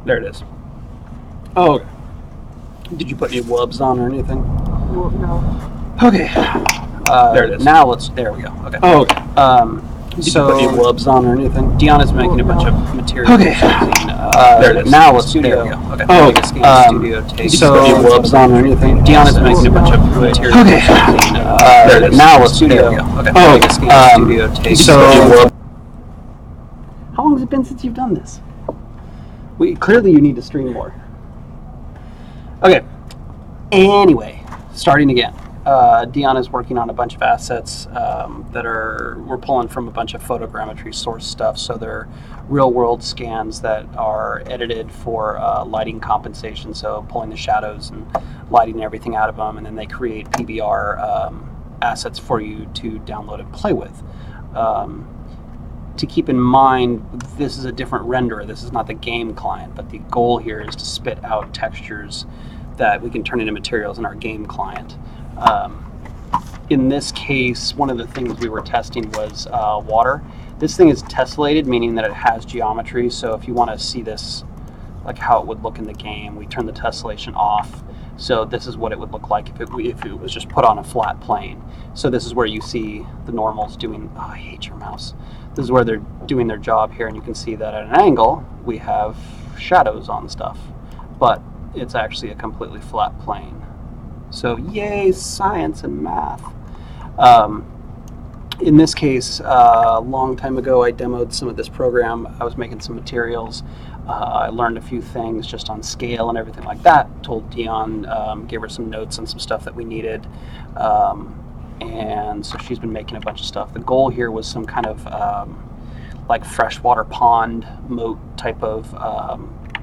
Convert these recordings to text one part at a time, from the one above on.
There it is. Oh, okay. Did you put any wubs on or anything? Well, no. Okay. There it is. Now let's. There we go. Okay. Oh, okay. Did you put any wubs on or anything? Dionne is making a bunch of material. Okay. There it is. Now let's. There we go. Okay. Oh, studio take. So put any wubs on or anything? Dionne is making a bunch of material. Okay. There it is. Now let's. There we go. Okay. Oh, studio take. So. How long has it been since you've done this? Clearly you need to stream more. Okay. Anyway, starting again. Dionne is working on a bunch of assets that we're pulling from a bunch of photogrammetry source stuff. So they're real world scans that are edited for lighting compensation. So pulling the shadows and lighting everything out of them. And then they create PBR assets for you to download and play with. To keep in mind, this is a different renderer. This is not the game client, but the goal here is to spit out textures that we can turn into materials in our game client. In this case, one of the things we were testing was water. This thing is tessellated, meaning that it has geometry. So if you want to see this, like how it would look in the game, we turn the tessellation off. So this is what it would look like if it was just put on a flat plane. So this is where you see the normals doing, oh, I hate your mouse. This is where they're doing their job here, and you can see that at an angle, we have shadows on stuff. But it's actually a completely flat plane. So yay, science and math. In this case, a long time ago, I demoed some of this program. I was making some materials. I learned a few things just on scale and everything like that. Told Dionne, gave her some notes on some stuff that we needed. And so she's been making a bunch of stuff. The goal here was some kind of like freshwater pond moat type of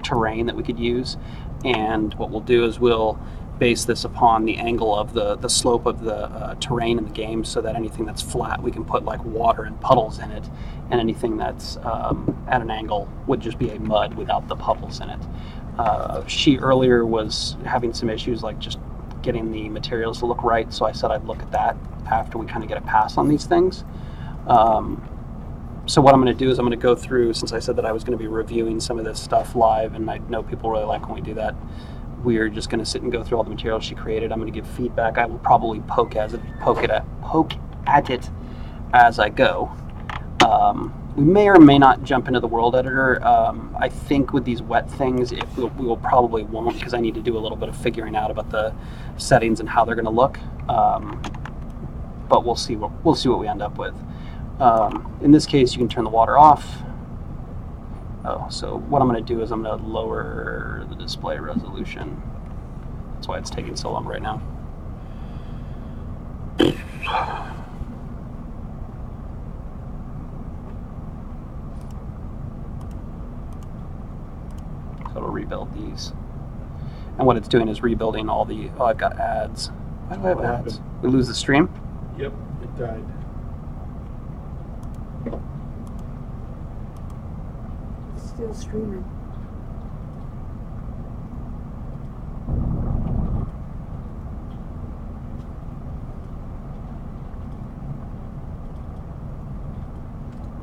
terrain that we could use. And what we'll do is we'll base this upon the angle of the slope of the terrain in the game, so that anything that's flat we can put like water and puddles in it, and anything that's at an angle would just be a mud without the puddles in it. She earlier was having some issues like just getting the materials to look right, so I said I'd look at that after we kind of get a pass on these things. So what I'm going to do is I'm going to go through, since I said that I was going to be reviewing some of this stuff live, and I know people really like when we do that, we're just going to sit and go through all the materials she created. I'm going to give feedback. I will probably poke at it as I go. We may or may not jump into the world editor. I think with these wet things, we will probably won't, because I need to do a little bit of figuring out about the settings and how they're going to look. But we'll see what we end up with. In this case, you can turn the water off. Oh, so what I'm going to do is I'm going to lower the display resolution. That's why it's taking so long right now. So it'll rebuild these. And what it's doing is rebuilding all the... Oh, I've got ads. Why do I have ads? We lose the stream? Yep, it died. Still streaming.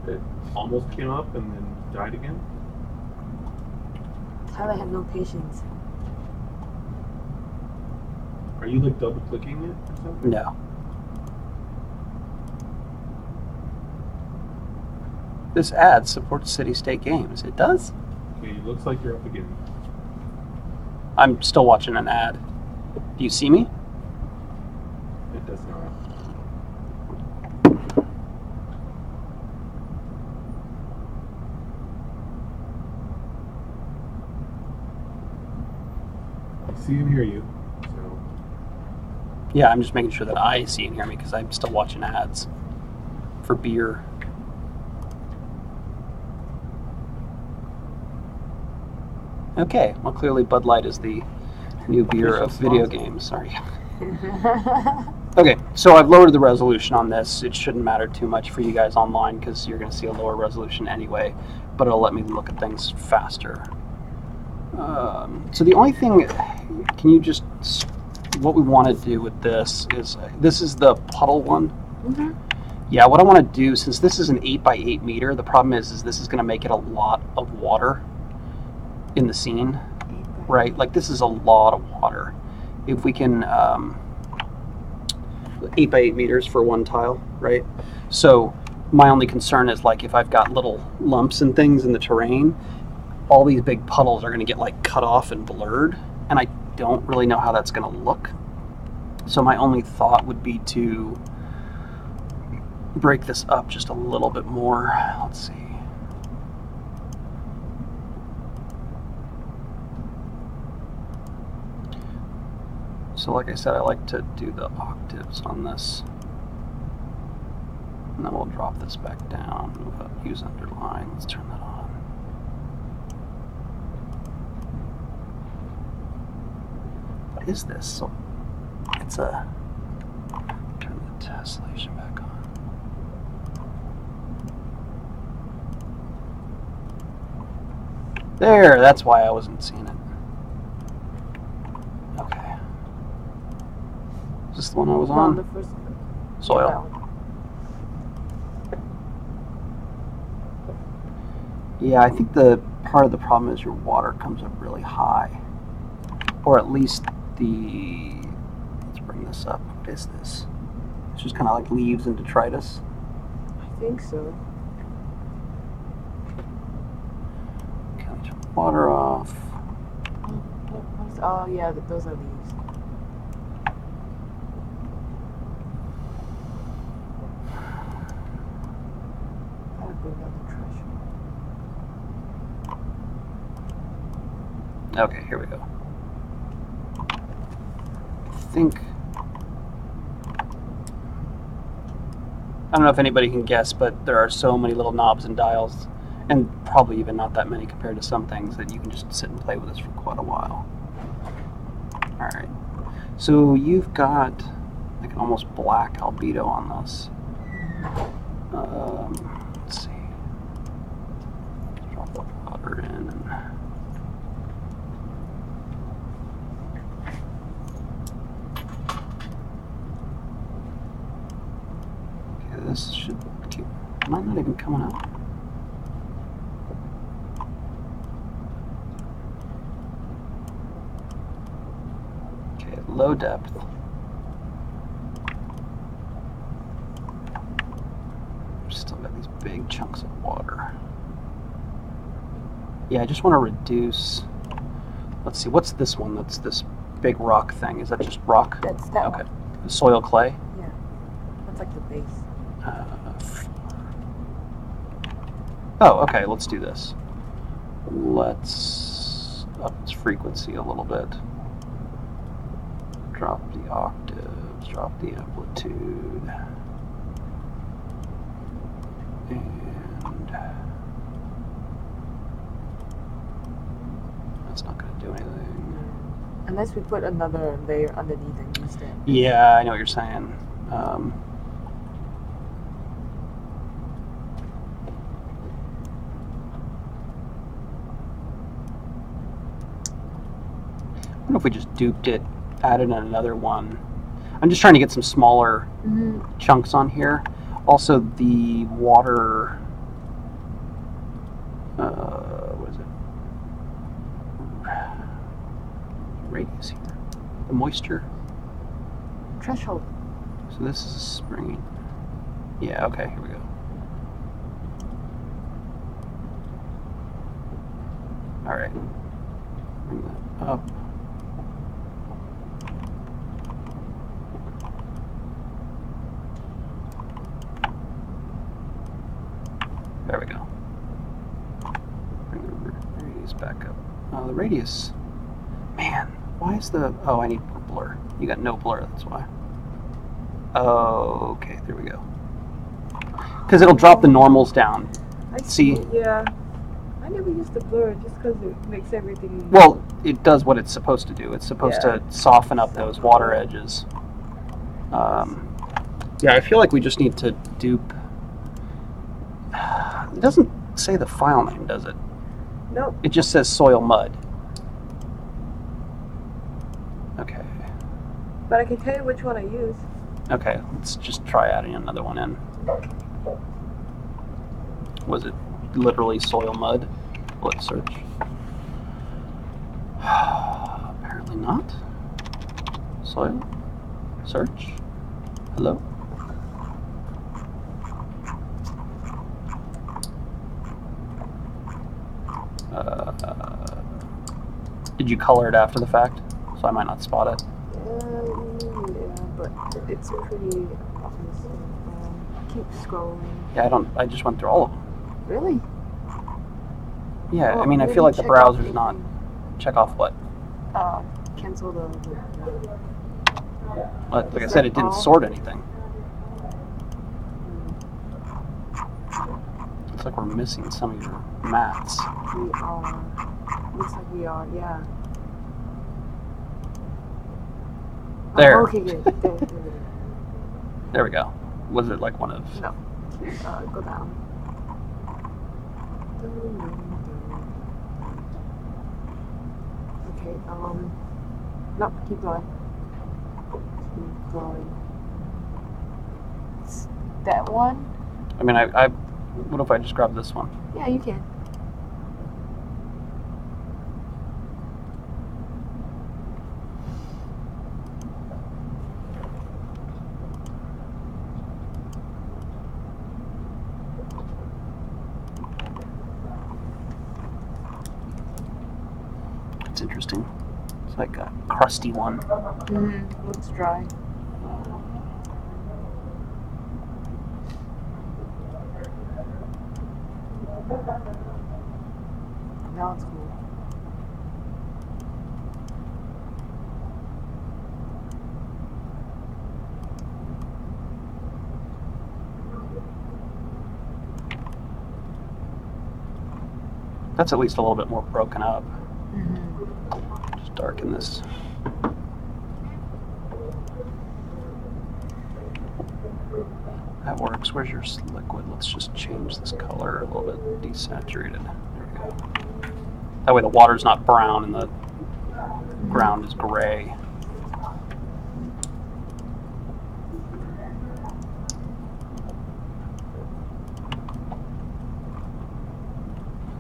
It almost came up and then died again. Tyler had no patience. Are you like double clicking it or something? No. This ad supports city-state games. It does? Okay, it looks like you're up again. I'm still watching an ad. Do you see me? It does not. I see and hear you. So. Yeah, I'm just making sure that I see and hear me because I'm still watching ads for beer. Okay, well clearly Bud Light is the new beer of video games, sorry. Okay, so I've lowered the resolution on this. It shouldn't matter too much for you guys online because you're going to see a lower resolution anyway, but it'll let me look at things faster. So the only thing, what we want to do with this is the puddle one. Mm-hmm. Yeah, what I want to do, since this is an 8x8 meter, the problem is this is going to make it a lot of water. in the scene, right? Like this is a lot of water. If we can 8 by 8 meters for one tile, right? So my only concern is like if I've got little lumps and things in the terrain, all these big puddles are going to get like cut off and blurred, and I don't really know how that's going to look. So my only thought would be to break this up just a little bit more. Let's see. So like I said, I like to do the octaves on this. And then we'll drop this back down. Use underline. Let's turn that on. What is this? So it's a... Turn the tessellation back on. There, that's why I wasn't seeing it. Okay. Is this the one I was on? The first Soil. Yeah, I think the part of the problem is your water comes up really high. Or at least the... Let's bring this up. What is this? It's just kind of like leaves and detritus. I think so. Okay, let me turn the water off. Oh yeah, those are leaves. Gotta bring out the trash. Okay, here we go. I think... I don't know if anybody can guess, but there are so many little knobs and dials, and probably even not that many compared to some things, that you can just sit and play with this for quite a while. Alright, so you've got like an almost black albedo on this. Let's see. Drop the water in and... This should keep... Am I not even coming up? Okay, low depth. Still got these big chunks of water. Yeah, I just want to reduce... Let's see, what's this one? That's this big rock thing. Is that just rock? That's that Okay. one. Soil clay? Yeah. That's like the base. Oh, okay, let's do this. Let's up its frequency a little bit. Drop the octaves, drop the amplitude. And that's not going to do anything. Unless we put another layer underneath and use that. Yeah, I know what you're saying. I don't know if we just duped it, added another one. I'm just trying to get some smaller chunks on here. Also, the water, what is it? Radius here. The moisture. Threshold. So this is spring. Yeah, okay, here we go. All right. Bring that up. There we go. Bring the radius back up. Oh, the radius. Man, why is the... Oh, I need more blur. You got no blur, that's why. Oh, okay, there we go. Because it'll drop the normals down. I See? Yeah. I never use the blur just because it makes everything... Well, it does what it's supposed to do. It's supposed Yeah. to soften up those water edges. Yeah, I feel like we just need to dupe... It doesn't say the file name, does it? Nope. It just says soil mud. Okay. But I can tell you which one I use. Okay, let's just try adding another one in. Was it literally soil mud? Let's search. Apparently not. Soil. Search. Hello. Did you color it after the fact? So I might not spot it. Yeah, but it's pretty obvious. Keep scrolling. Yeah, I just went through all of them. Really? Yeah, Well, I mean, I maybe feel like the check off browser's the not. thing. Check off what? Cancel the Like I said, it didn't sort anything. Looks like we're missing some of your maths. We are. Looks like we are, yeah. There. Oh, okay, good. There. There we go. Was it like one of... No. Go down. Okay, nope, keep going. Keep going. It's that one? I mean, what if I just grab this one? Yeah, you can. It's interesting. It's like a crusty one. Looks dry. Now it's cool. That's at least a little bit more broken up. Just darken this. That works. Where's your liquid? Let's just change this color a little bit desaturated. There we go. That way the water's not brown and the ground is gray.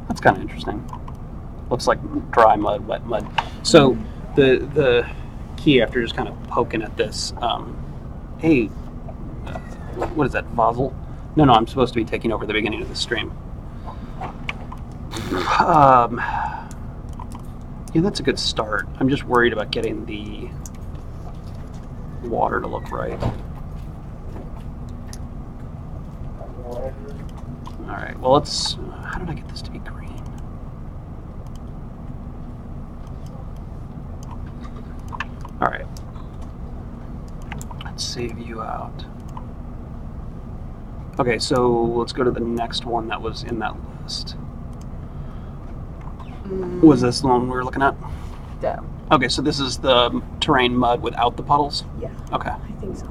That's kind of interesting. Looks like dry mud, wet mud. So the key, after just kind of poking at this, hey, what is that, Vazel? No, I'm supposed to be taking over the beginning of the stream. Yeah, that's a good start. I'm just worried about getting the water to look right. All right, well, how did I get this to be green? All right, let's save you out. Okay, so let's go to the next one that was in that list. Was this the one we were looking at? Yeah. Okay, so this is the terrain mud without the puddles? Yeah. Okay. I think so.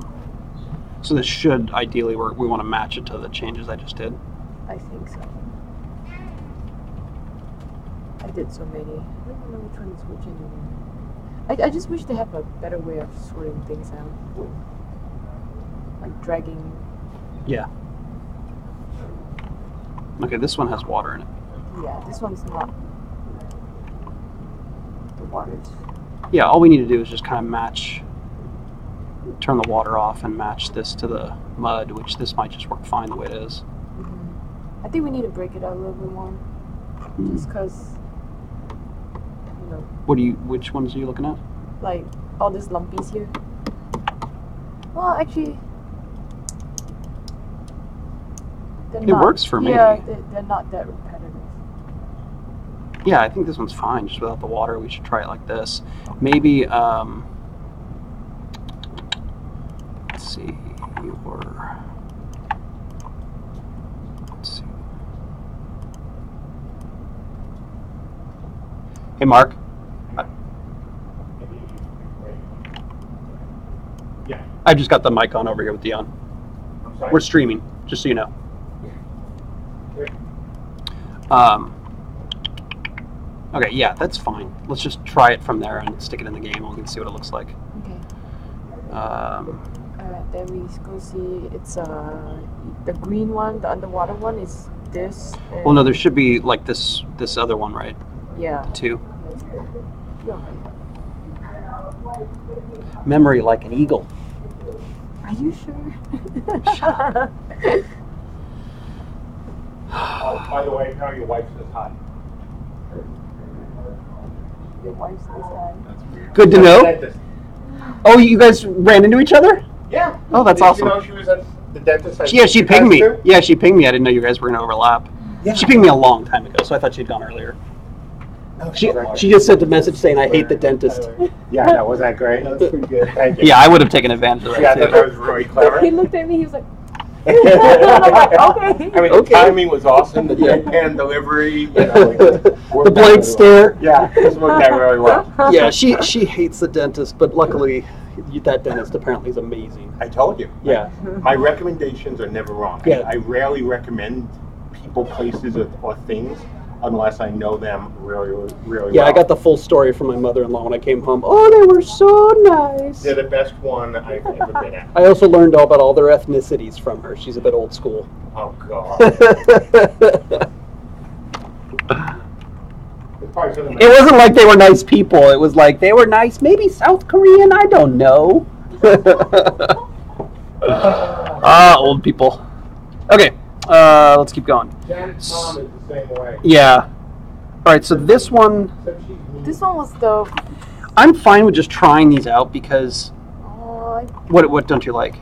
So this should ideally work. We want to match it to the changes I just did. I think so. I did so many. I don't know which one is which anymore. I just wish they have a better way of sorting things out. Like dragging. Yeah. Okay, this one has water in it. Yeah, this one's not. The water's. Yeah, all we need to do is just kind of match, turn the water off and match this to the mud, which this might just work fine the way it is. I think we need to break it out a little bit more. Just because, you know. Which ones are you looking at? Like, all these lumpies here. Well, actually. It works for me. Yeah, they're not that repetitive. Yeah, I think this one's fine, just without the water. We should try it like this. Maybe, let's see, let's see. Hey, Mark. Yeah. I just got the mic on over here with Dionne. I'm sorry. We're streaming, just so you know. Okay, yeah, that's fine. Let's just try it from there and stick it in the game and we can see what it looks like. Okay. Alright, then we go see, it's the green one, the underwater one is this. Well, no, there should be like this other one, right? Yeah. Two. Yeah. Memory like an eagle. Are you sure? Oh, by the way, how your wife says hi. Your wife says hi. That's weird. Good to know. Dentist. Oh, you guys ran into each other? Yeah. Oh, that's Did awesome. You know she was at the dentist. Yeah, she pinged me. Too? Yeah, she pinged me. I didn't know you guys were going to overlap. Yeah. She pinged me a long time ago, so I thought she'd gone earlier. No, She just sent a message saying, I hate the dentist. Yeah, that was that great. That's pretty good. Thank you. Yeah, I would have taken advantage of that Yeah, I too. thought that was really clever. He looked at me. He was like, I okay. mean, Okay. the timing was awesome. The deadpan delivery. You know, The blank stare. Yeah, this worked out really well. Yeah, she hates the dentist, but luckily that dentist apparently is amazing. I told you. Yeah. My recommendations are never wrong. Yeah. I rarely recommend people, places, or things unless I know them really, really Yeah, well. I got the full story from my mother-in-law when I came home. Oh, they were so nice. They're the best one I've ever been at. I also learned all about all their ethnicities from her. She's a bit old school. Oh, God. It's probably something It wasn't like they were nice people. It was like they were nice, maybe South Korean, I don't know. Old people. Okay, let's keep going. Jan's mom is the same way. Yeah. All right, so this one, Except she's mean. This one was the. I'm fine with just trying these out because Oh, what don't you like?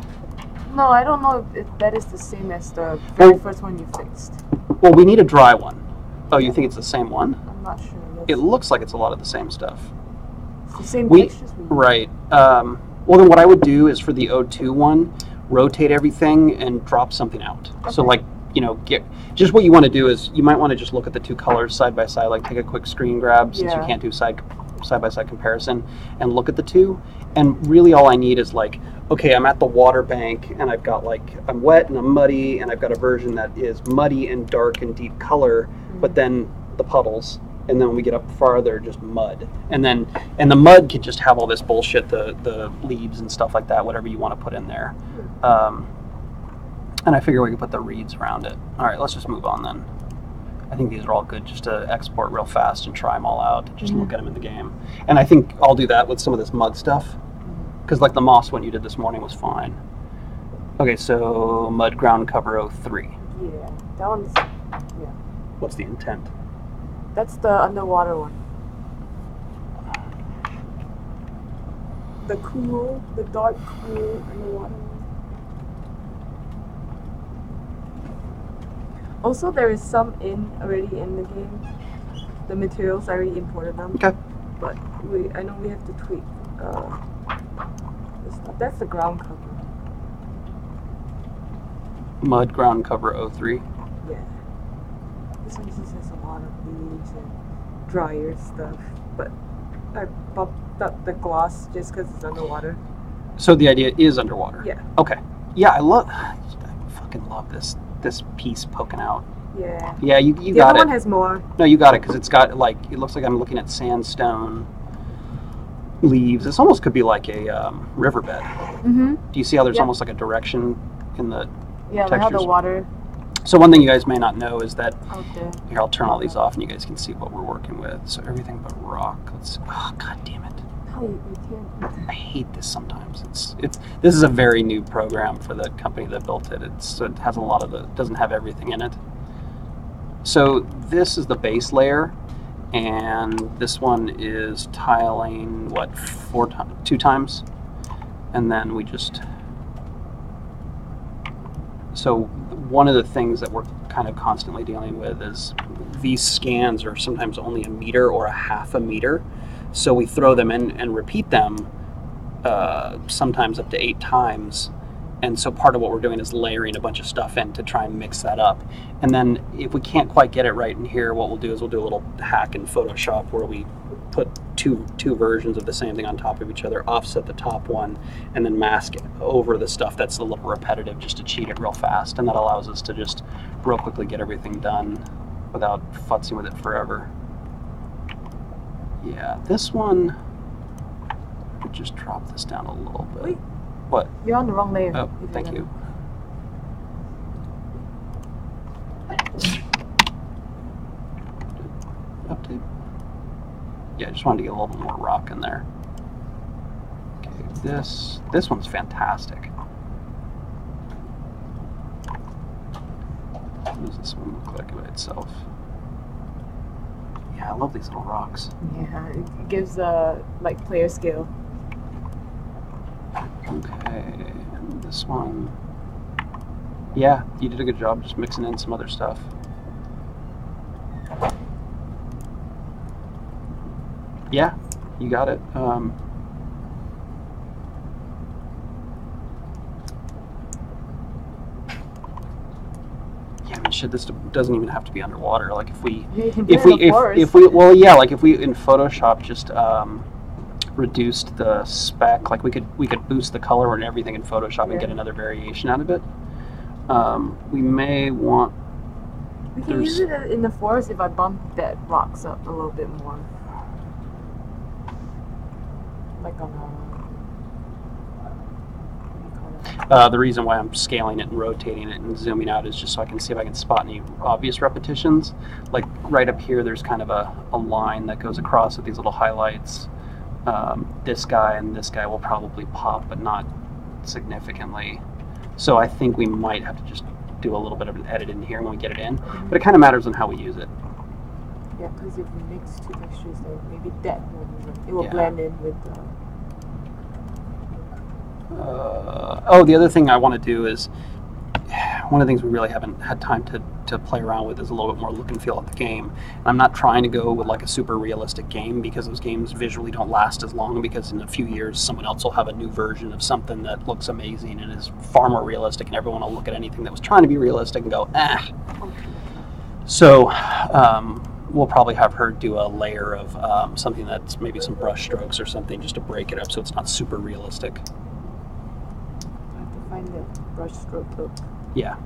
no, I don't know if that is the same as the very first one you fixed. Well, we need a dry one. Oh, you think it's the same one? I'm not sure. It looks like it's a lot of the same stuff. It's the same We textures. right. Well, then what I would do is for the O2 one, rotate everything and drop something out. So like, get just what you want to do is you might want to just look at the two colors side by side, like take a quick screen grab since you Yeah. can't do side by side comparison, and look at the two. And really all I need is like, okay, I'm at the water bank and I've got like, I'm wet and I'm muddy and I've got a version that is muddy and dark and deep color, but then the puddles. And then when we get up farther, just mud. And the mud can just have all this bullshit, the leaves and stuff like that, whatever you want to put in there. And I figure we can put the reeds around it. All right, let's just move on then. I think these are all good just to export real fast and try them all out and just look at them in the game. And I think I'll do that with some of this mud stuff. Because like the moss one you did this morning was fine. Okay, so mud ground cover 03. Yeah, that one's. Yeah, What's the intent? that's the underwater one. The dark cool underwater one. Also, there is some already in the game. The materials I already imported them. Okay. But I know we have to tweak. That's the ground cover. Mud ground cover 03. Yeah. This one just has a lot of leaves and drier stuff. But I bumped up the gloss just because it's underwater. So the idea is underwater. Yeah. Okay. Yeah, I fucking love this piece poking out. Yeah. Yeah, you The got other it. one has more. No, you got it because it's got like it looks like I'm looking at sandstone leaves. This almost could be like a riverbed. Mm-hmm. Do you see how there's Yeah. almost like a direction in the Yeah, like how the textures? water So one thing you guys may not know is that out there. here I'll turn all these off and you guys can see what we're working with. So everything but rock. Let's. Oh god damn it! How you can't. I hate this sometimes. This is a very new program for the company that built it. It has a lot of doesn't have everything in it. So this is the base layer, and this one is tiling what 2 times, and then we just. So one of the things that we're kind of constantly dealing with is these scans are sometimes only a meter or a half a meter. So we throw them in and repeat them sometimes up to 8 times. And so part of what we're doing is layering a bunch of stuff in to try and mix that up. And then if we can't quite get it right in here, what we'll do is we'll do a little hack in Photoshop where we put two versions of the same thing on top of each other, offset the top one, and then mask it over the stuff that's a little repetitive just to cheat it real fast. And that allows us to just real quickly get everything done without futzing with it forever. Yeah, this one, just drop this down a little bit. Wait. What? You're on the wrong layer. Oh, thank you. Update. Yeah, I just wanted to get a little bit more rock in there. this. This one's fantastic. What does this one look like by itself? Yeah, I love these little rocks. Yeah, it gives like player skill. Okay, and this one. Yeah, you did a good job just mixing in some other stuff. Yeah, you got it. Yeah, I mean, shit, this doesn't even have to be underwater. Like if we, Yeah, you can do it in the forest. well, yeah, like if we in Photoshop just reduced the spec, like we could boost the color and everything in Photoshop and get another variation out of it. We may want. We can use it in the forest if I bump that rocks up a little bit more. Like on the reason why I'm scaling it and rotating it and zooming out is just so I can see if I can spot any obvious repetitions. Like right up here, there's kind of a line that goes across with these little highlights. This guy and this guy will probably pop, but not significantly. So I think we might have to just do a little bit of an edit in here when we get it in. But it kind of matters on how we use it. Yeah, because if we mix two textures, then maybe that will blend in with the... the other thing I want to do is, one of the things we really haven't had time to play around with is a little bit more look and feel of the game. And I'm not trying to go with like a super realistic game because those games visually don't last as long, because in a few years someone else will have a new version of something that looks amazing and is far more realistic, and everyone will look at anything that was trying to be realistic and go, ah. So we'll probably have her do a layer of something that's maybe some brush strokes or something just to break it up so it's not super realistic. I have to find the brush stroke look. Yeah.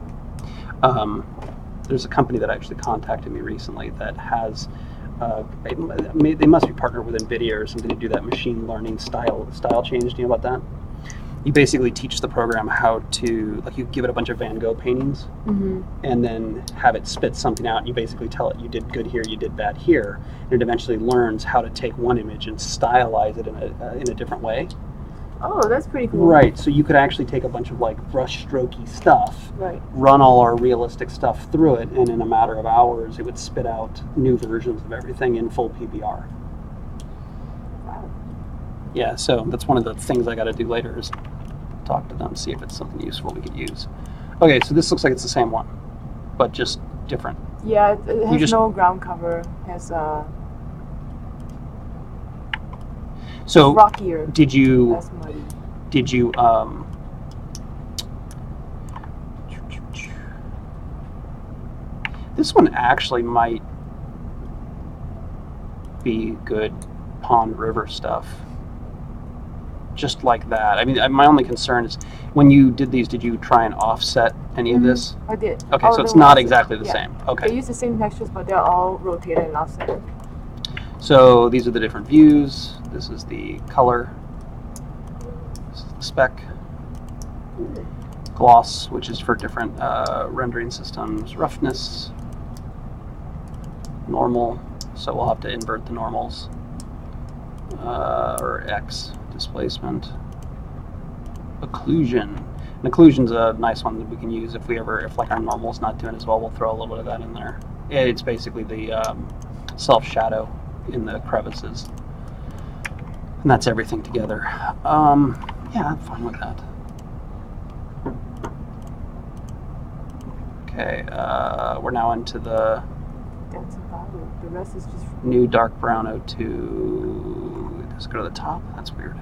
There's a company that actually contacted me recently that has, they must be partnered with NVIDIA or something to do that machine learning style change. Do you know about that? You basically teach the program how to, like, you give it a bunch of Van Gogh paintings and then have it spit something out, and you basically tell it you did good here, you did bad here, and it eventually learns how to take one image and stylize it in a different way. Oh, that's pretty cool. Right, so you could actually take a bunch of like brush strokey stuff, right, run all our realistic stuff through it, and in a matter of hours it would spit out new versions of everything in full PBR. Wow. Yeah, so that's one of the things I got to do later is talk to them, see if it's something useful we could use. Okay, so this looks like it's the same one, but just different. Yeah, it has no ground cover. It has so rockier. Did you less muddy. This one actually might be good pond river stuff. Just like that. I mean, my only concern is when you did these, did you try and offset any of this? I did. Okay, so it's not exactly the same. Okay. They use the same textures, but they're all rotated and offset. So these are the different views. This is the color. This is the spec. Gloss, which is for different rendering systems. Roughness. Normal. So we'll have to invert the normals. Or X. Displacement. Occlusion. And occlusion's a nice one that we can use if like our normal's not doing as well, we'll throw a little bit of that in there. It's basically the self-shadow in the crevices. And that's everything together. Yeah, I'm fine with that. Okay, we're now into the That's about it. The rest is just new dark brown 02. Does it go to the top? That's weird.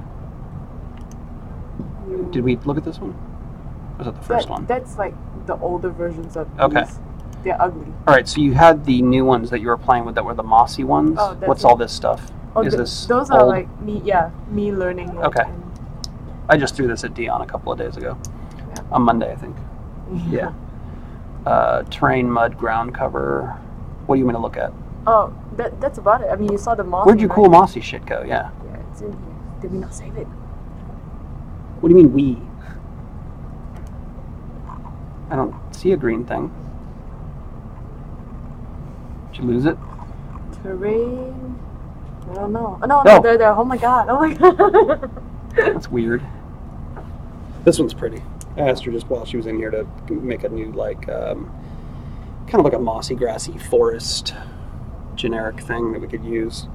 Did we look at this one? Or was that the first one? That's like the older versions of Okay. these. They're ugly. All right, so you had the new ones that you were playing with that were the mossy ones. Oh, that's What's it. all this stuff? Oh, Is this those old? are like me learning. It Okay. and- I just threw this at Dionne a couple of days ago. Yeah. On Monday, I think. Yeah. Terrain, mud, ground cover. What do you want to look at? Oh, that's about it. I mean, you saw the mossy. Where'd your right? cool mossy shit go? Yeah. Yeah, it's in here. Did we not save it? What do you mean we? I don't see a green thing. Did you lose it? Terrain. I don't know. Oh, no, No. they're there. Oh my god. Oh my god. That's weird. This one's pretty. I asked her just while she was in here to make a new, like, kind of like a mossy, grassy forest generic thing that we could use.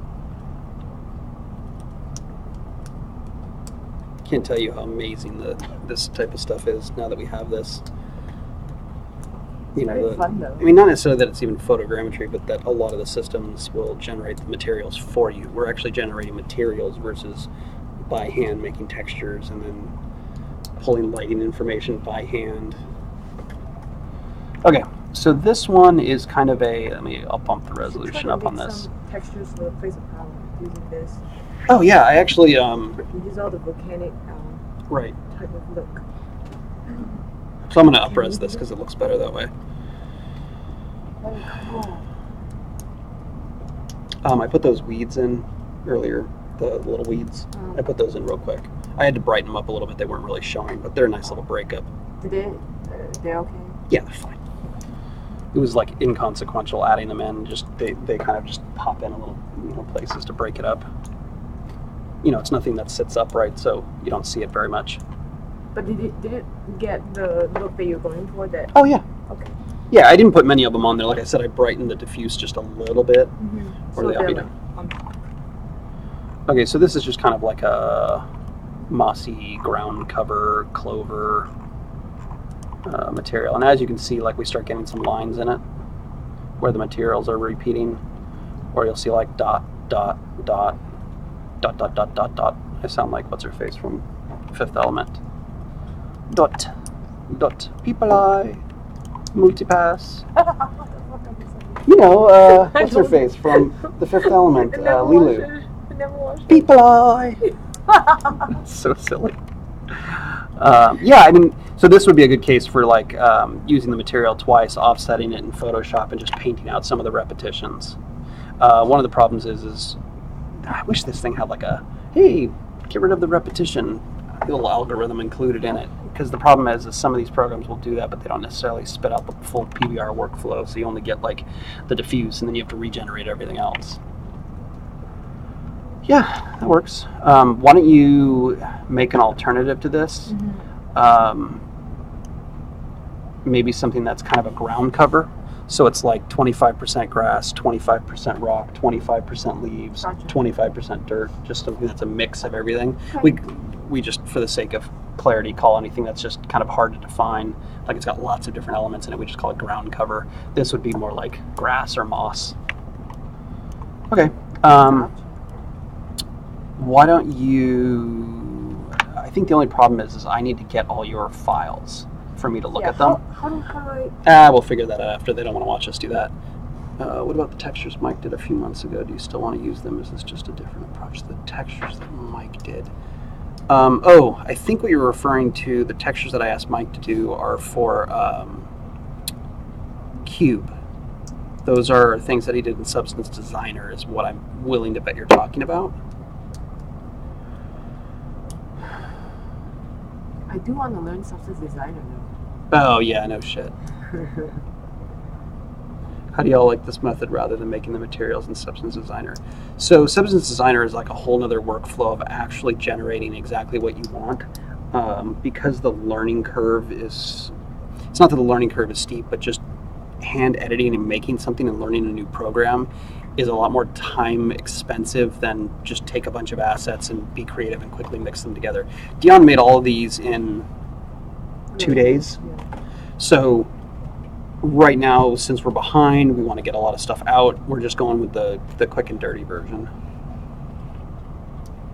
Can't tell you how amazing this type of stuff is now that we have this. You know, Very fun, though. I mean, not necessarily that it's even photogrammetry, but that a lot of the systems will generate the materials for you. We're actually generating materials versus by hand making textures and then pulling lighting information by hand. Okay, so this one is kind of a, I'll bump the resolution up on this. Some textures for the place of power using this. Oh yeah, I actually, You use all the volcanic right. type of look. So I'm going to up-res this because it looks better that way. Oh, cool. I put those weeds in earlier, the little weeds. I put those in real quick. I had to brighten them up a little bit. They weren't really showing, but they're a nice little breakup. They're okay? Yeah, they're fine. It was like inconsequential adding them in. Just they kind of just pop in a little, places to break it up. It's nothing that sits upright, so you don't see it very much. But did it get the look that you're going for? That? Oh yeah. Okay. Yeah, I didn't put many of them on there. Like I said, I brightened the diffuse just a little bit. So Or they're like on top. Okay, so this is just kind of like a mossy ground cover clover material, and as you can see, like we start getting some lines in it where the materials are repeating, or you'll see like dot dot dot dot dot dot dot dot. I sound like what's her face from Fifth Element. Dot dot people eye multipass. What's her face from the Fifth Element? Lilu. I never watched it. People eye. So silly. Yeah, I mean, so this would be a good case for like using the material twice, offsetting it in Photoshop, and just painting out some of the repetitions. One of the problems is I wish this thing had like a, hey, get rid of the repetition little algorithm included in it. Because the problem is some of these programs will do that, but they don't necessarily spit out the full PBR workflow, so you only get like the diffuse, and then you have to regenerate everything else. Yeah, that works. Why don't you make an alternative to this? Maybe something that's kind of a ground cover. So it's like 25% grass, 25% rock, 25% leaves, Gotcha. 25% dirt. Just something that's a mix of everything. Okay. We just, for the sake of clarity, call anything that's just kind of hard to define, like it's got lots of different elements in it, we just call it ground cover. This would be more like grass or moss. Okay. Why don't you... I think the only problem is I need to get all your files for me to look at them. How do I... We'll figure that out after. They don't want to watch us do that. What about the textures Mike did a few months ago? Do you still want to use them? Is this just a different approach to the textures that Mike did? I think what you're referring to, the textures that I asked Mike to do are for Cube. Those are things that he did in Substance Designer is what I'm willing to bet you're talking about. I do want to learn Substance Designer though. Oh yeah, no shit. How do y'all like this method rather than making the materials in Substance Designer? So Substance Designer is like a whole nother workflow of actually generating exactly what you want, because the learning curve is, it's not that the learning curve is steep, but just hand editing and making something and learning a new program is a lot more time expensive than just take a bunch of assets and be creative and quickly mix them together. Dionne made all of these in 2 days. Yeah. So right now, since we're behind, we want to get a lot of stuff out. We're just going with the quick and dirty version.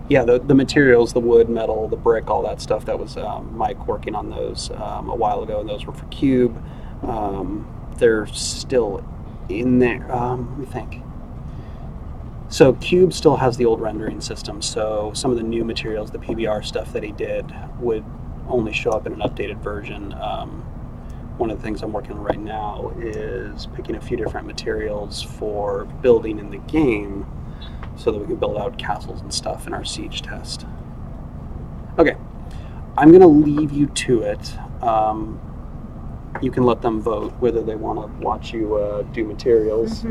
Yeah, the materials, the wood, metal, the brick, all that stuff, that was Mike working on those a while ago, and those were for Cube. They're still in there. Let me think. So Cube still has the old rendering system, so some of the new materials, the PBR stuff that he did, would only show up in an updated version. One of the things I'm working on right now is picking a few different materials for building in the game so that we can build out castles and stuff in our siege test. Okay, I'm going to leave you to it. you can let them vote whether they want to watch you do materials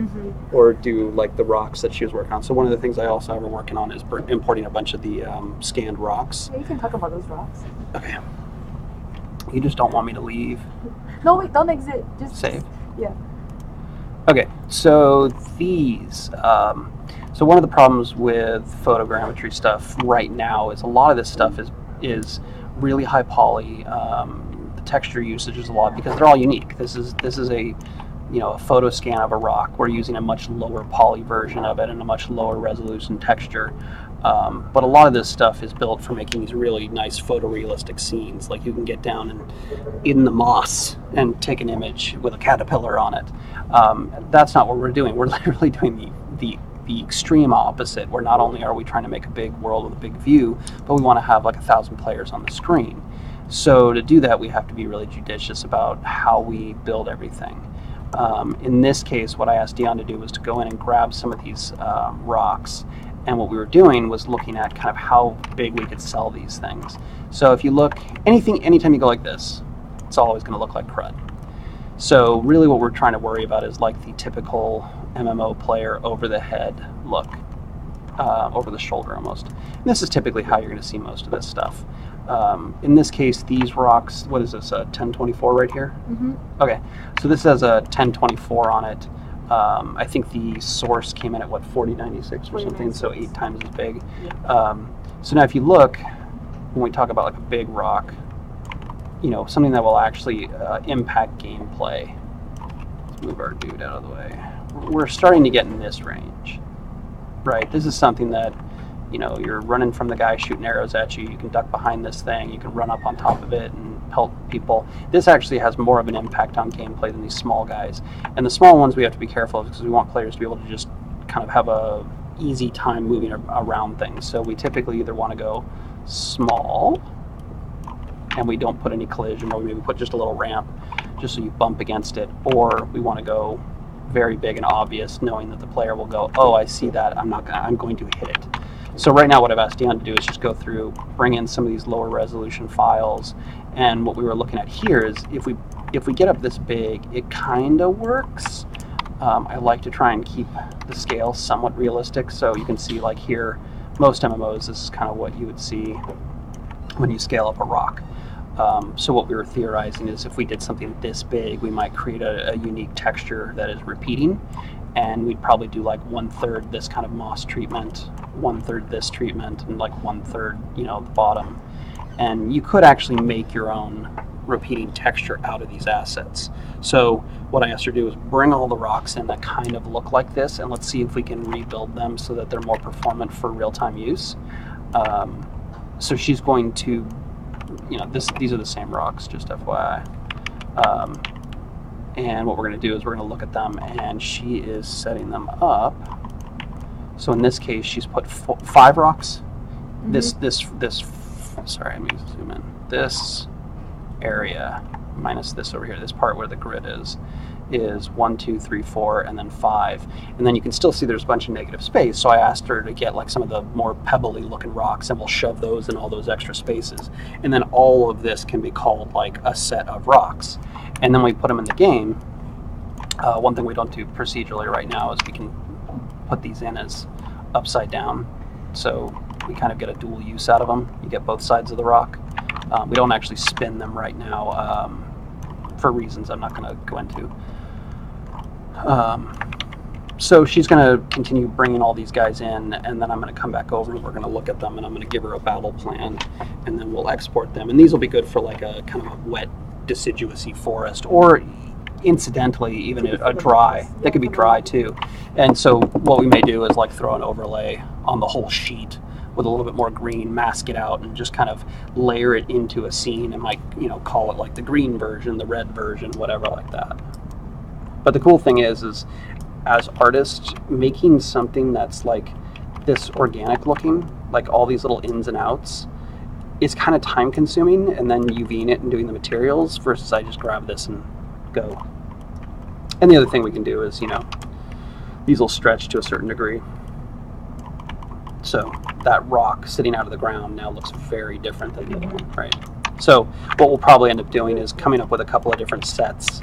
or do like the rocks that she was working on. So one of the things I also have her working on is importing a bunch of the scanned rocks. Yeah, you can talk about those rocks. Okay. You just don't want me to leave. No, wait, don't exit. Just Save. Yeah. Okay, so these. So one of the problems with photogrammetry stuff right now is a lot of this stuff is really high poly. The texture usage is a lot because they're all unique. This is a a photo scan of a rock. We're using a much lower poly version of it and a much lower resolution texture. But a lot of this stuff is built for making these really nice photorealistic scenes. Like you can get down and in the moss and take an image with a caterpillar on it. That's not what we're doing. We're literally doing the extreme opposite, where not only are we trying to make a big world with a big view, but we want to have like 1,000 players on the screen. So to do that, we have to be really judicious about how we build everything. In this case, what I asked Dionne to do was to go in and grab some of these rocks, and what we were doing was looking at kind of how big we could sell these things. So if you look, anytime you go like this, it's always going to look like crud. So really what we're trying to worry about is like the typical MMO player over the head look, over the shoulder almost. And this is typically how you're going to see most of this stuff. In this case, these rocks, what is this, a 1024 right here? Okay, so this has a 1024 on it. I think the source came in at what, 4096 or something, so 8 times as big. So now if you look, when we talk about like a big rock, something that will actually impact gameplay. Let's move our dude out of the way. We're starting to get in this range, right? This is something that, you're running from the guy shooting arrows at you. You can duck behind this thing. You can run up on top of it and pelt people. This actually has more of an impact on gameplay than these small guys. And the small ones we have to be careful of because we want players to be able to just kind of have a easy time moving around things. So we typically either want to go small, and we don't put any collision, or we maybe put just a little ramp just so you bump against it, or we want to go very big and obvious, knowing that the player will go, oh, I see that, I'm going to hit it. So right now what I've asked Dionne to do is just go through, bring in some of these lower resolution files, and what we were looking at here is if we get up this big, it kind of works. I like to try and keep the scale somewhat realistic, so you can see like here, most MMOs, this is kind of what you would see when you scale up a rock. So what we were theorizing is if we did something this big, we might create a unique texture that is repeating, and we'd probably do like 1/3 this kind of moss treatment, 1/3 this treatment, and like 1/3, the bottom. And you could actually make your own repeating texture out of these assets. So what I asked her to do is bring all the rocks in that kind of look like this, and let's see if we can rebuild them so that they're more performant for real-time use. So she's going to, these are the same rocks, just FYI. And what we're going to do is we're going to look at them, and she is setting them up. So in this case, she's put 5 rocks. Sorry, let me zoom in. This area minus this over here, this part where the grid is 1, 2, 3, 4, and then 5. And then you can still see there's a bunch of negative space. So I asked her to get like some of the more pebbly looking rocks, and we'll shove those in all those extra spaces. And then all of this can be called like a set of rocks. And then we put them in the game. One thing we don't do procedurally right now is we can put these in as upside down. So we kind of get a dual use out of them. You get both sides of the rock. We don't actually spin them right now for reasons I'm not going to go into. So she's going to continue bringing all these guys in, and then I'm going to come back over and we're going to look at them, and I'm going to give her a battle plan, and then we'll export them. And these will be good for like a kind of a wet, deciduous-y forest, or incidentally even a dry. They could be dry too. And so what we may do is like throw an overlay on the whole sheet with a little bit more green, mask it out, and just kind of layer it into a scene, and might call it like the green version, the red version, whatever like that. But the cool thing is as artists, making something that's like this organic looking, like all these little ins and outs, is kind of time consuming, and then UVing it and doing the materials versus I just grab this and go. And the other thing we can do is, these will stretch to a certain degree. So that rock sitting out of the ground now looks very different than the other one, right? So what we'll probably end up doing is coming up with a couple of different sets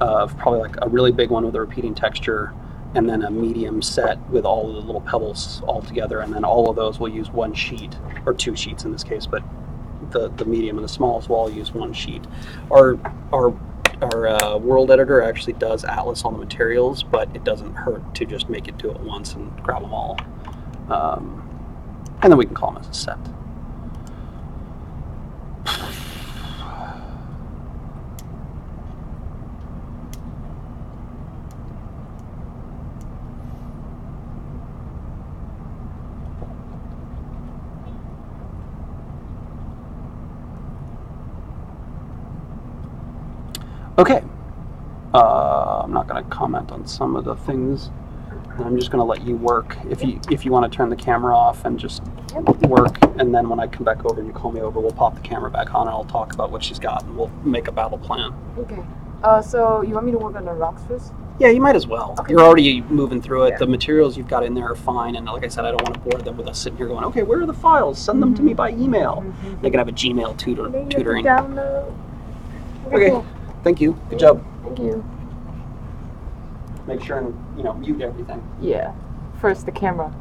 of probably like a really big one with a repeating texture, and then a medium set with all of the little pebbles all together, and then all of those will use one sheet, or 2 sheets in this case, but the medium and the smallest will all use 1 sheet. Our world editor actually does atlas all the materials, but it doesn't hurt to just make it do it once and grab them all. And then we can call them as a set. Okay, I'm not going to comment on some of the things. I'm just going to let you work. If you want to turn the camera off and just work, and then when I come back over and you call me over, we'll pop the camera back on and I'll talk about what she's got, and we'll make a battle plan. Okay. So you want me to work on the rocks first? Yeah, you might as well. Okay. You're already moving through it. Yeah. The materials you've got in there are fine, and like I said, I don't want to bore them with us sitting here going, okay, where are the files? Send them to me by email. They can have a Gmail tutoring. Download. Okay. Cool. Thank you. Good job. Thank you. Make sure and mute everything. Yeah. First the camera.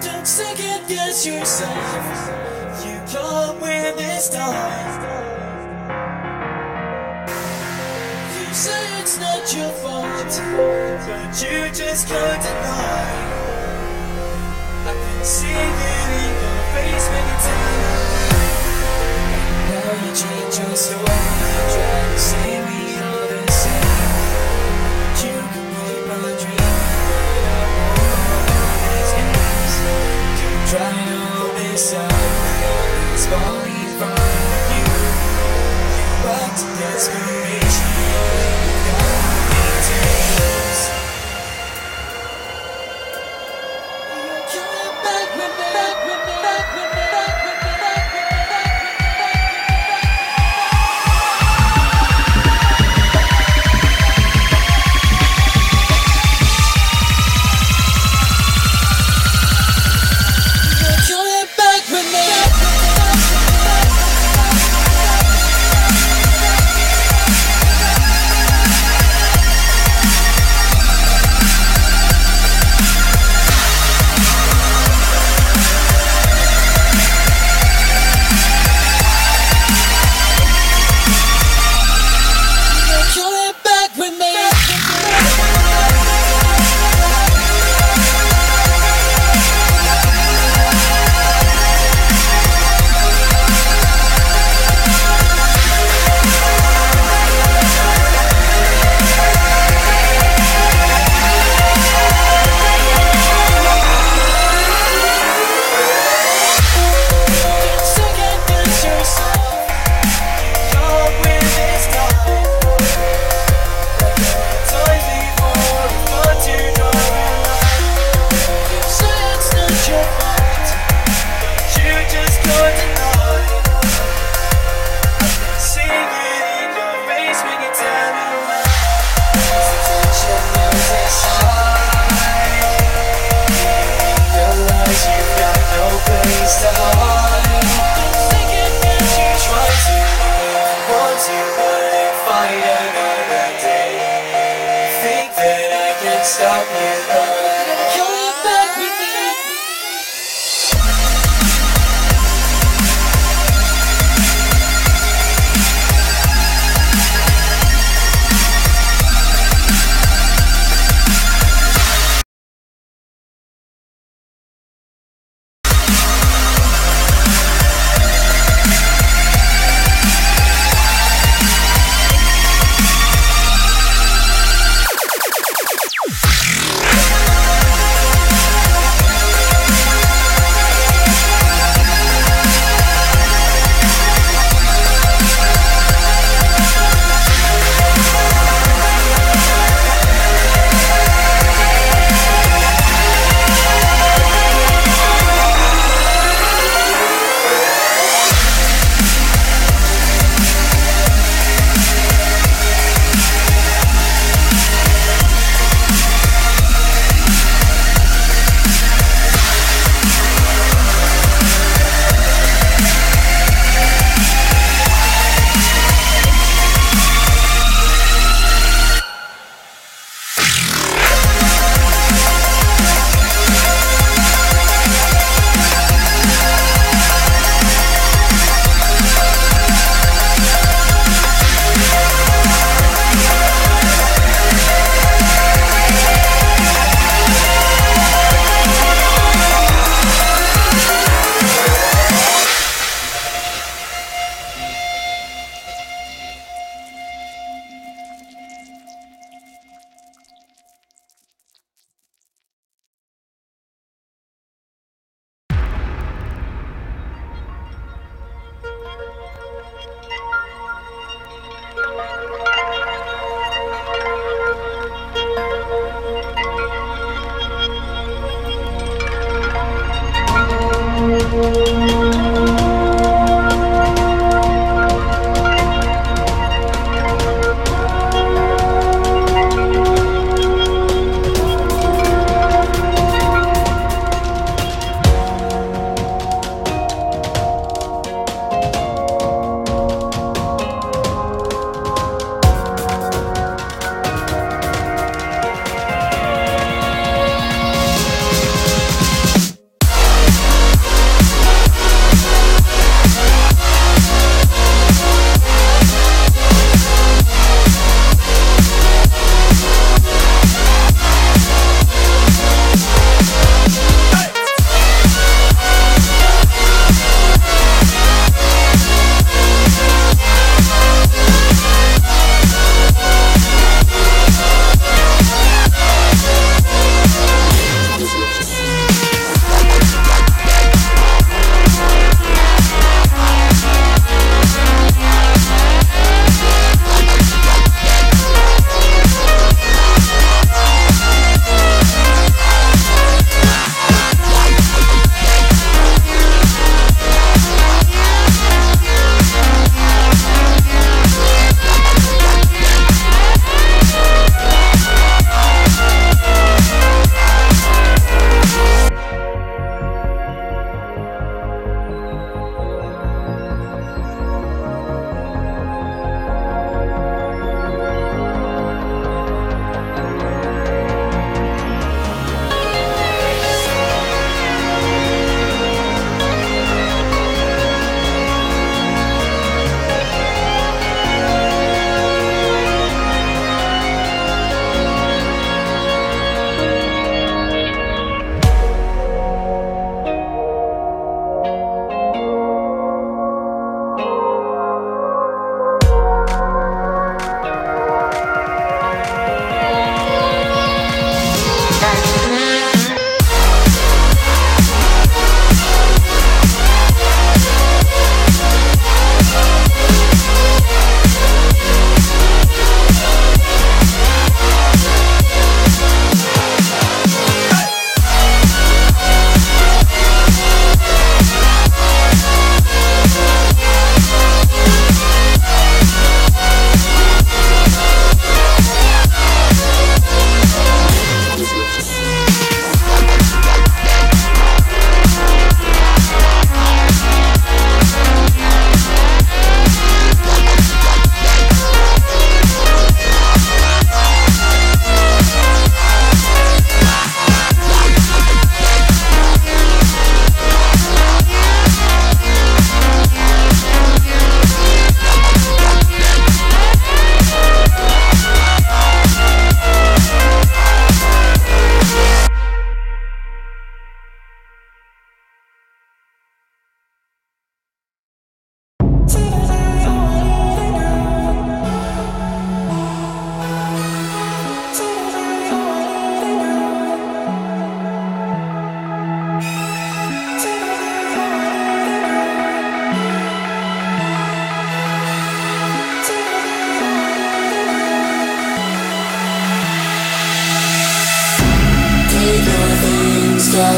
Don't second guess yourself. You come with this time. You say it's not your fault, but you just can't deny. I can see it in your face when you tell me. Now you change your story, try to say we are the same. You can keep on dreaming. Try to hold this out. It's falling from you. You act in desperation. You got details. You're coming back with me. Back with me. Back with me. Back with me. Back with me. Back with me. to run and fight another day. Think that I can stop you, but coming back with me.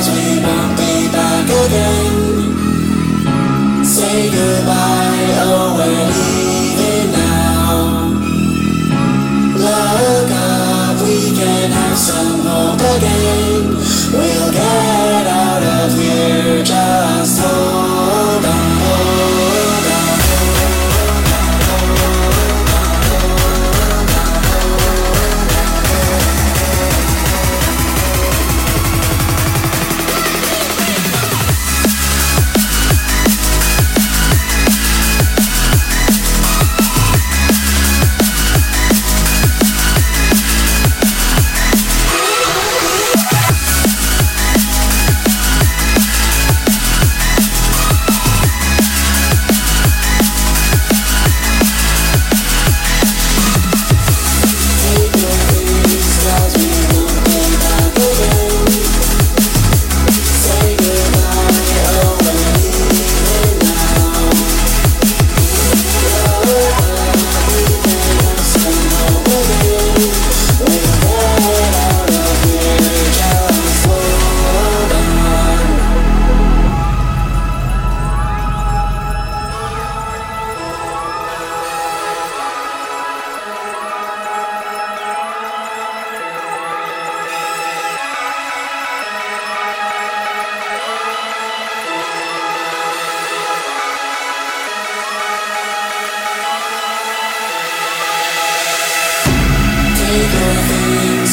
cause we won't be back again. Say goodbye, oh we're leaving now. Look up, we can have some hope again. We'll get out of here, just hold on, hold on.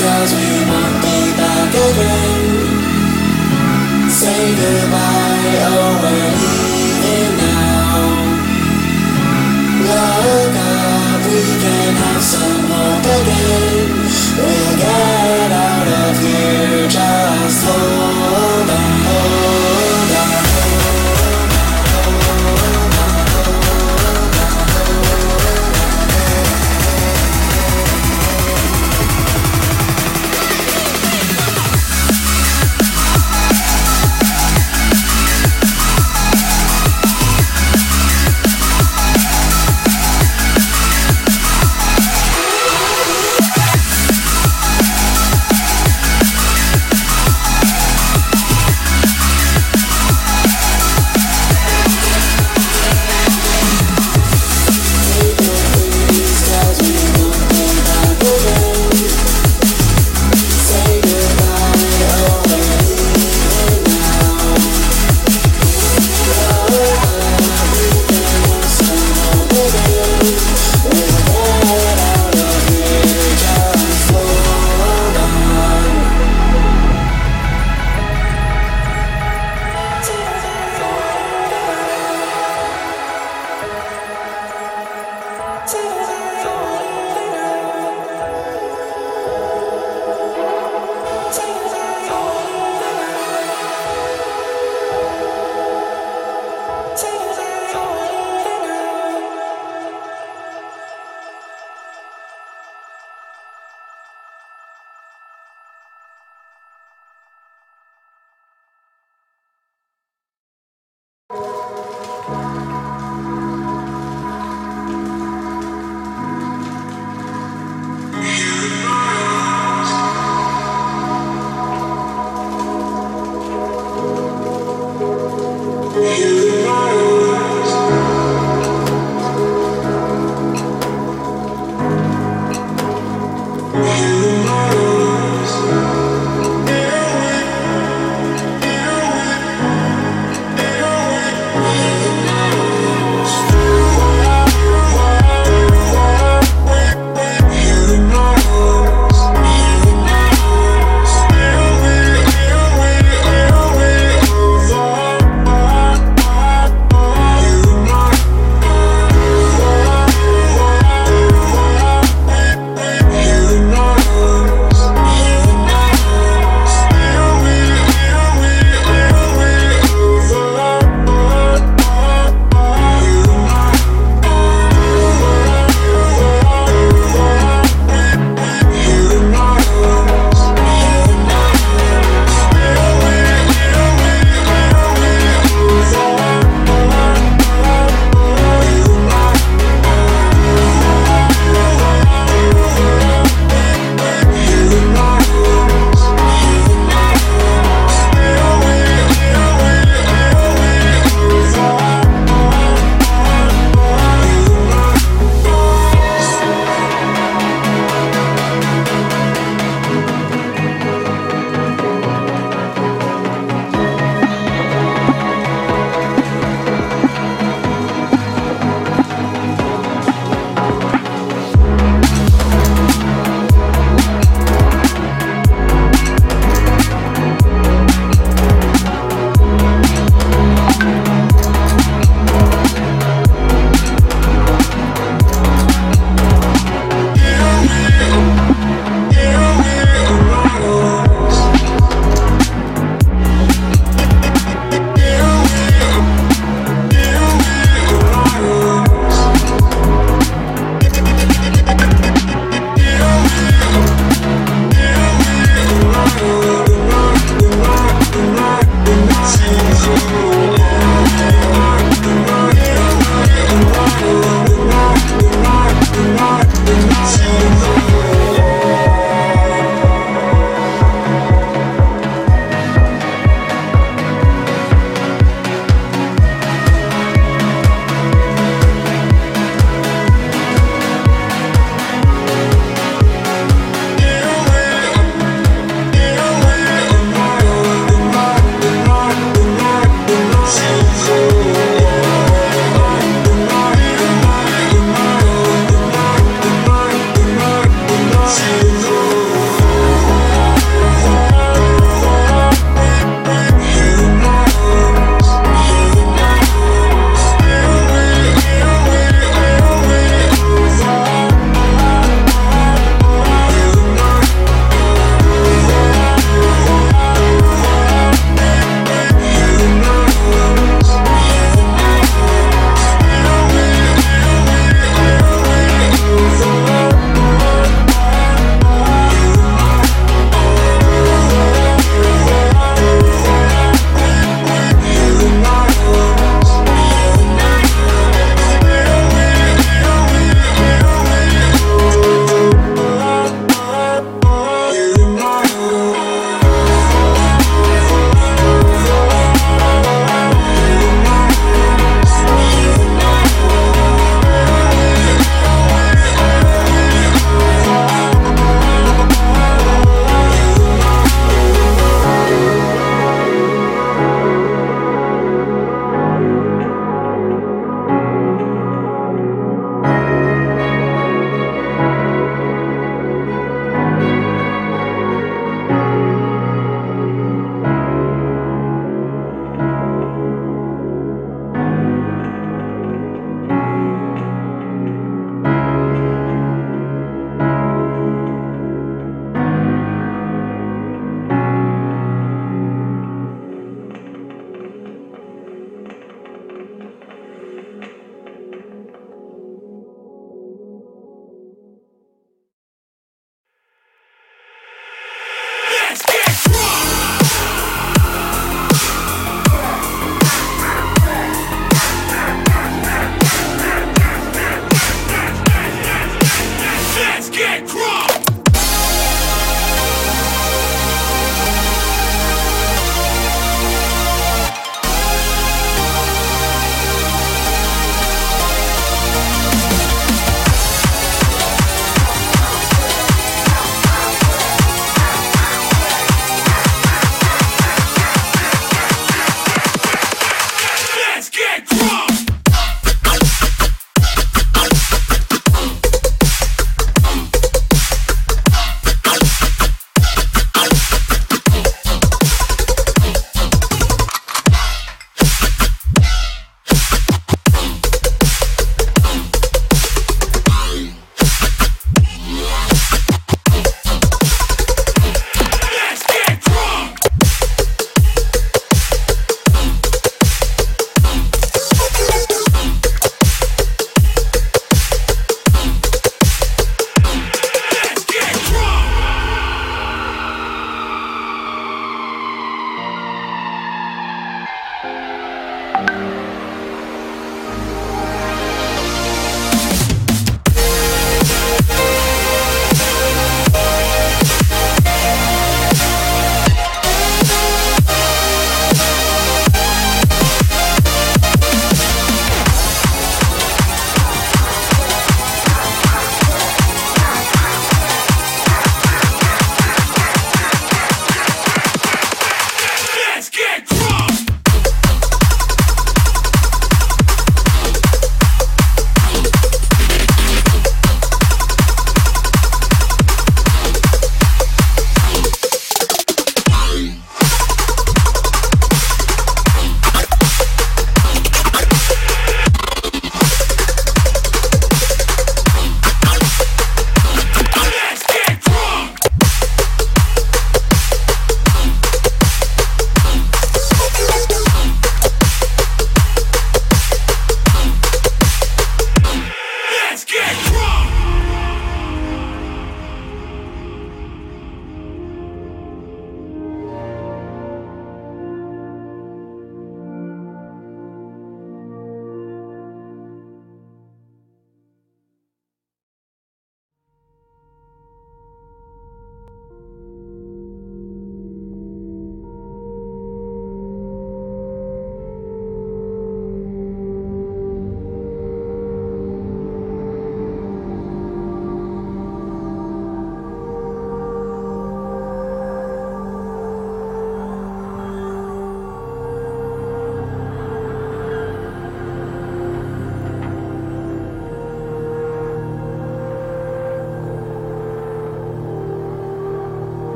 Cause we won't be back again. Say goodbye, oh we're leaving now. Look up, we can have some hope again. We'll get out of here, just hold on, hold on.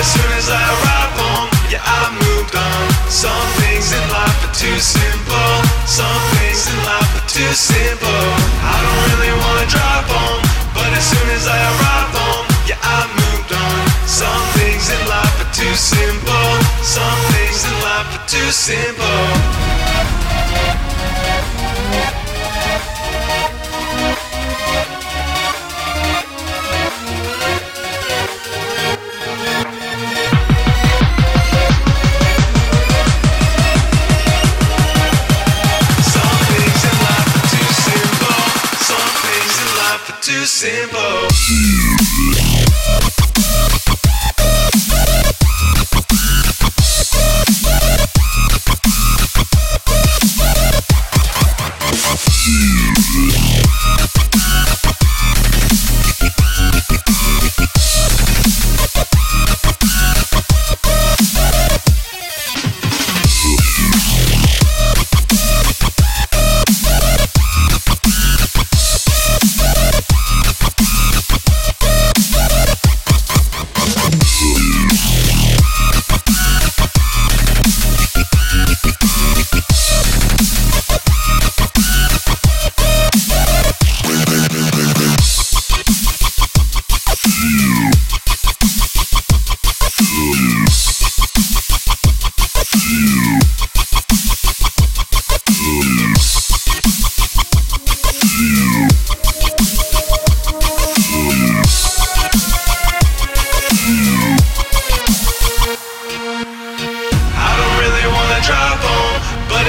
as soon as I arrive home, yeah, I moved on. Some things in life are too simple. Some things in life are too simple. I don't really wanna drive home, but as soon as I arrive home, yeah, I moved on. Some things in life are too simple. Some things in life are too simple. Too simple.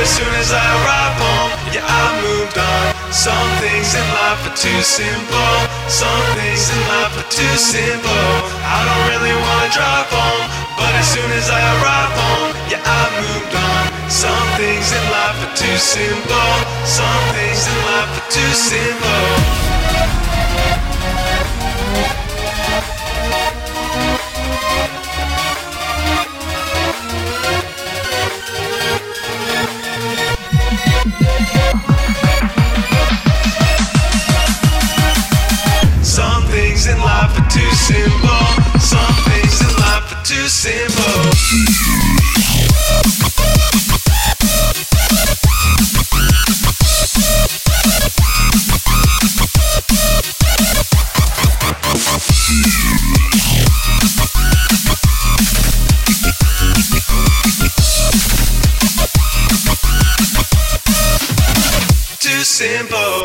as soon as I arrive home, yeah, I moved on. Some things in life are too simple. Some things in life are too simple. I don't really wanna drive home, but as soon as I arrive home, yeah, I moved on. Some things in life are too simple. Some things in life are too simple. Some things in life are too simple. Some things in life are too simple. Too simple.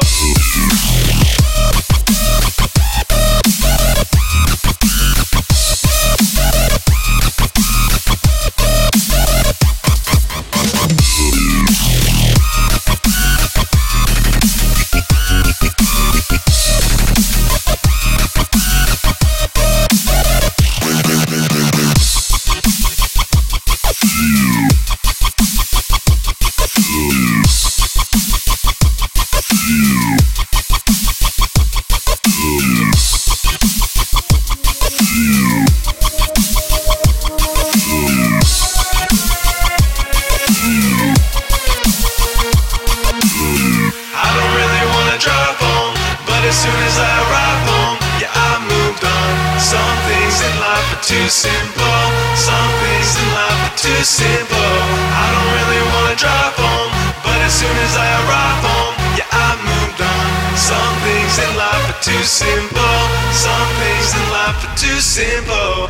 Too simple. Some things in life are too simple. I don't really wanna drive home, but as soon as I arrive home, yeah, I moved on. Some things in life are too simple. Some things in life are too simple.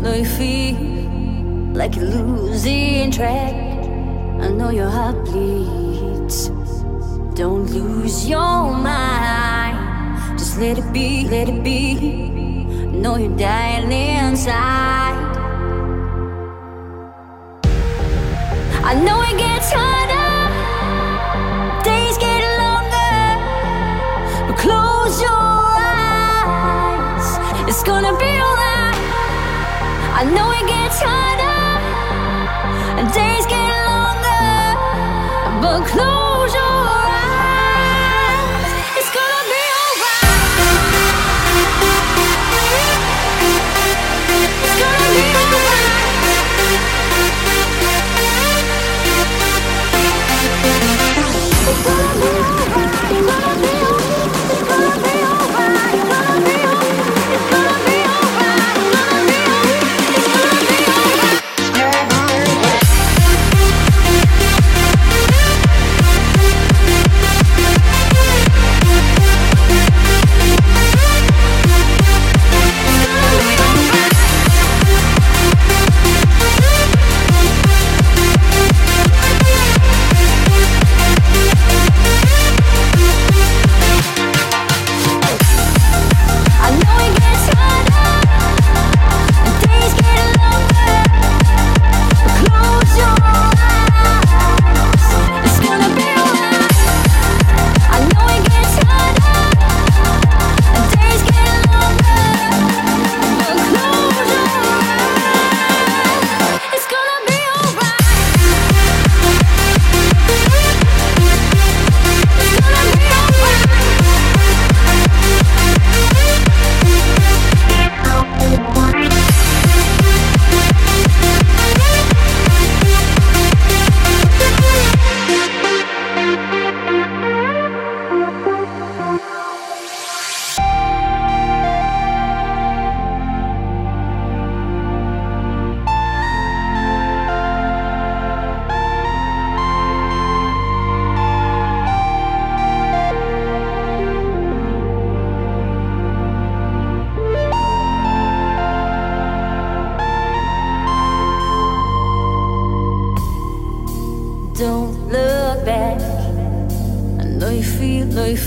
know you feel like you're losing track. I know your heart bleeds. Don't lose your mind. Just let it be, let it be. Know you're dying inside. I know it gets harder, days get longer, but close your eyes, it's gonna be alright. I know it gets harder, and days get longer, but close your eyes, it's gonna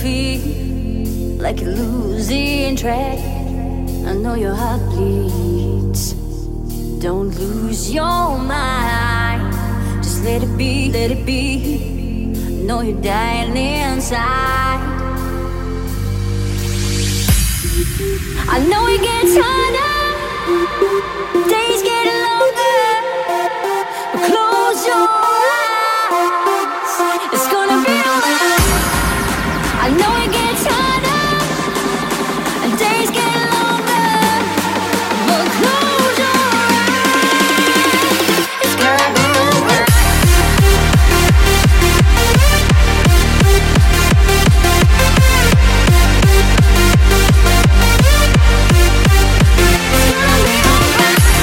feel like you're losing track. I know your heart bleeds. Don't lose your mind. Just let it be, let it be. I know you're dying inside. I know it gets harder. Days get longer. But close your eyes. It's gonna be alright. I know it gets harder. And days get longer. But close your eyes. It's gonna be alright. It's gonna be alright.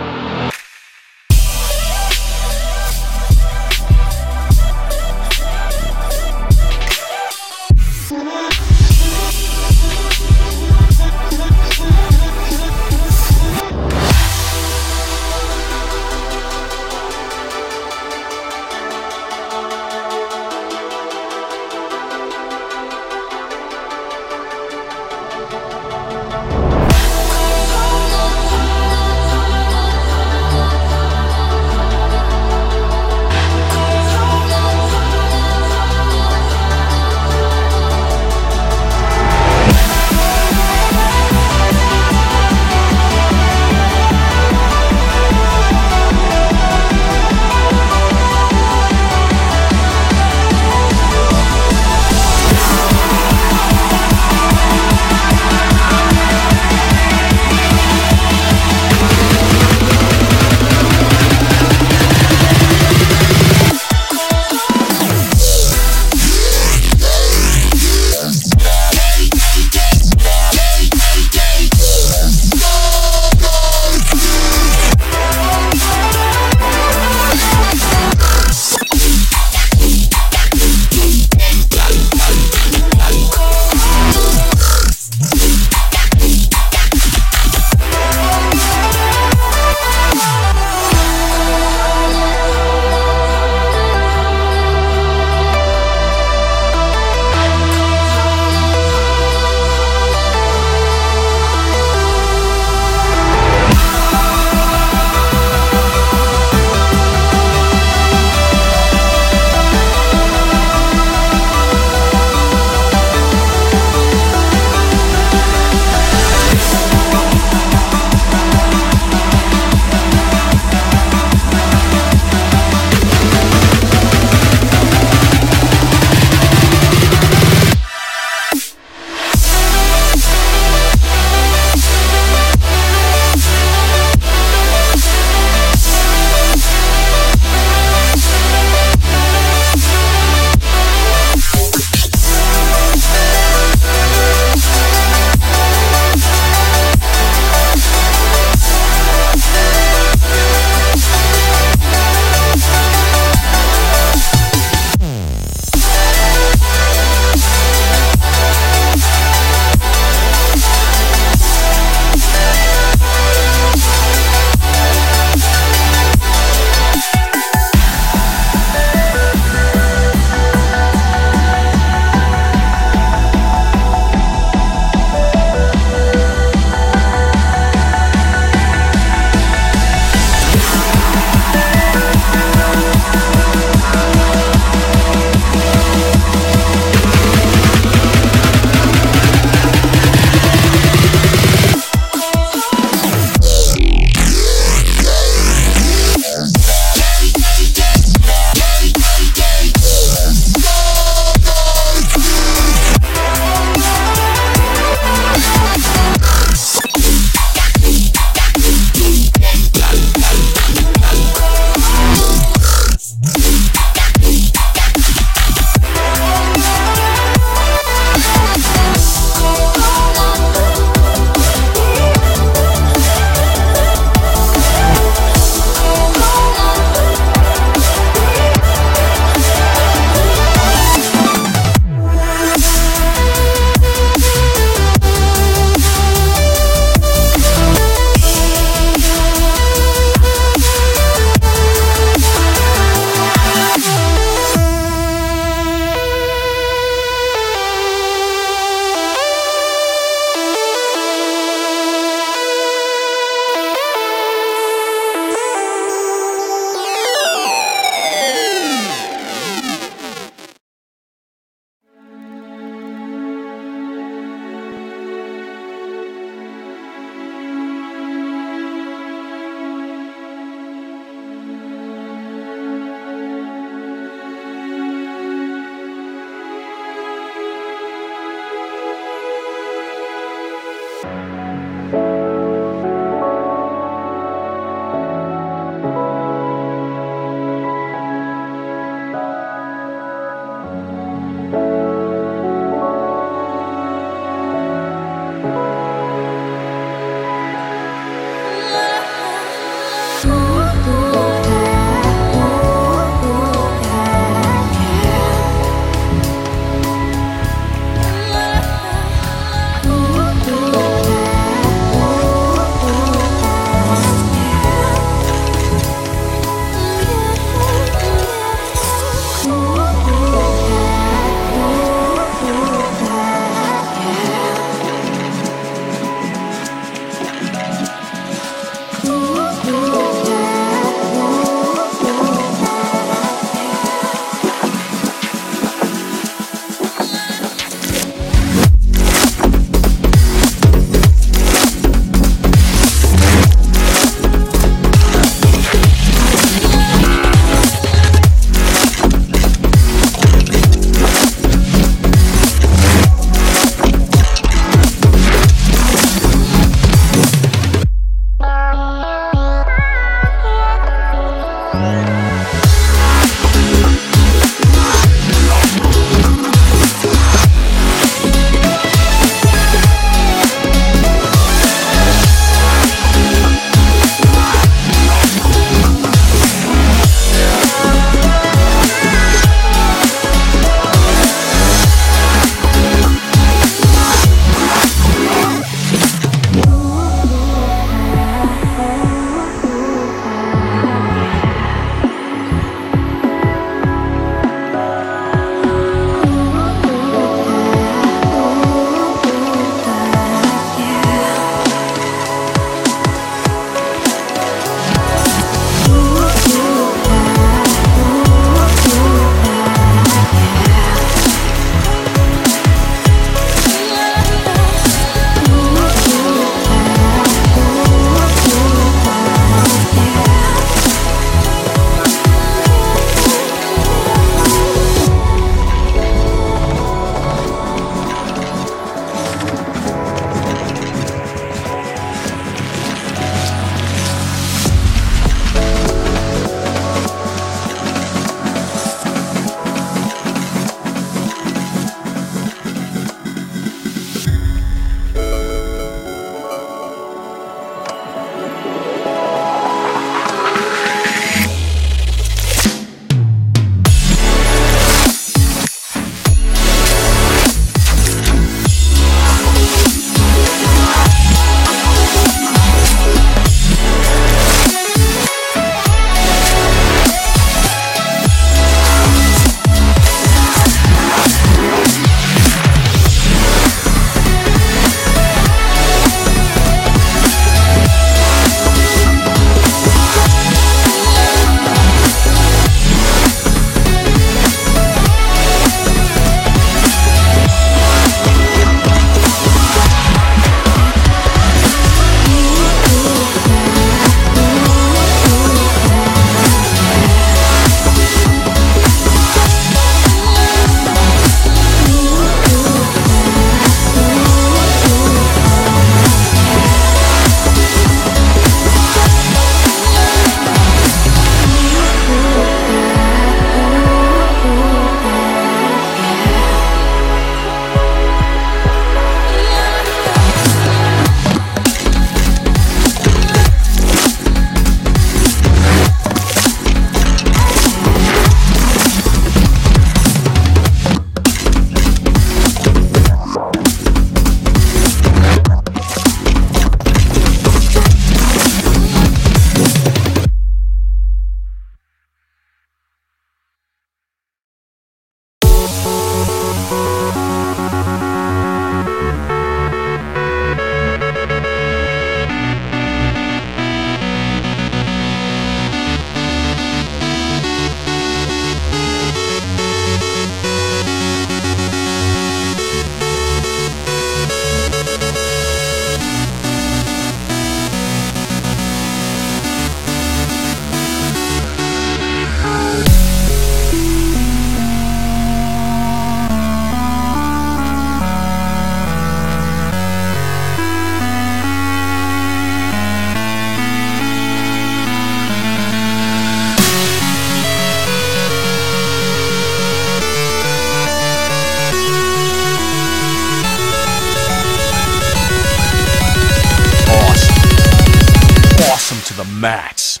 max.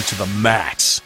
To the max.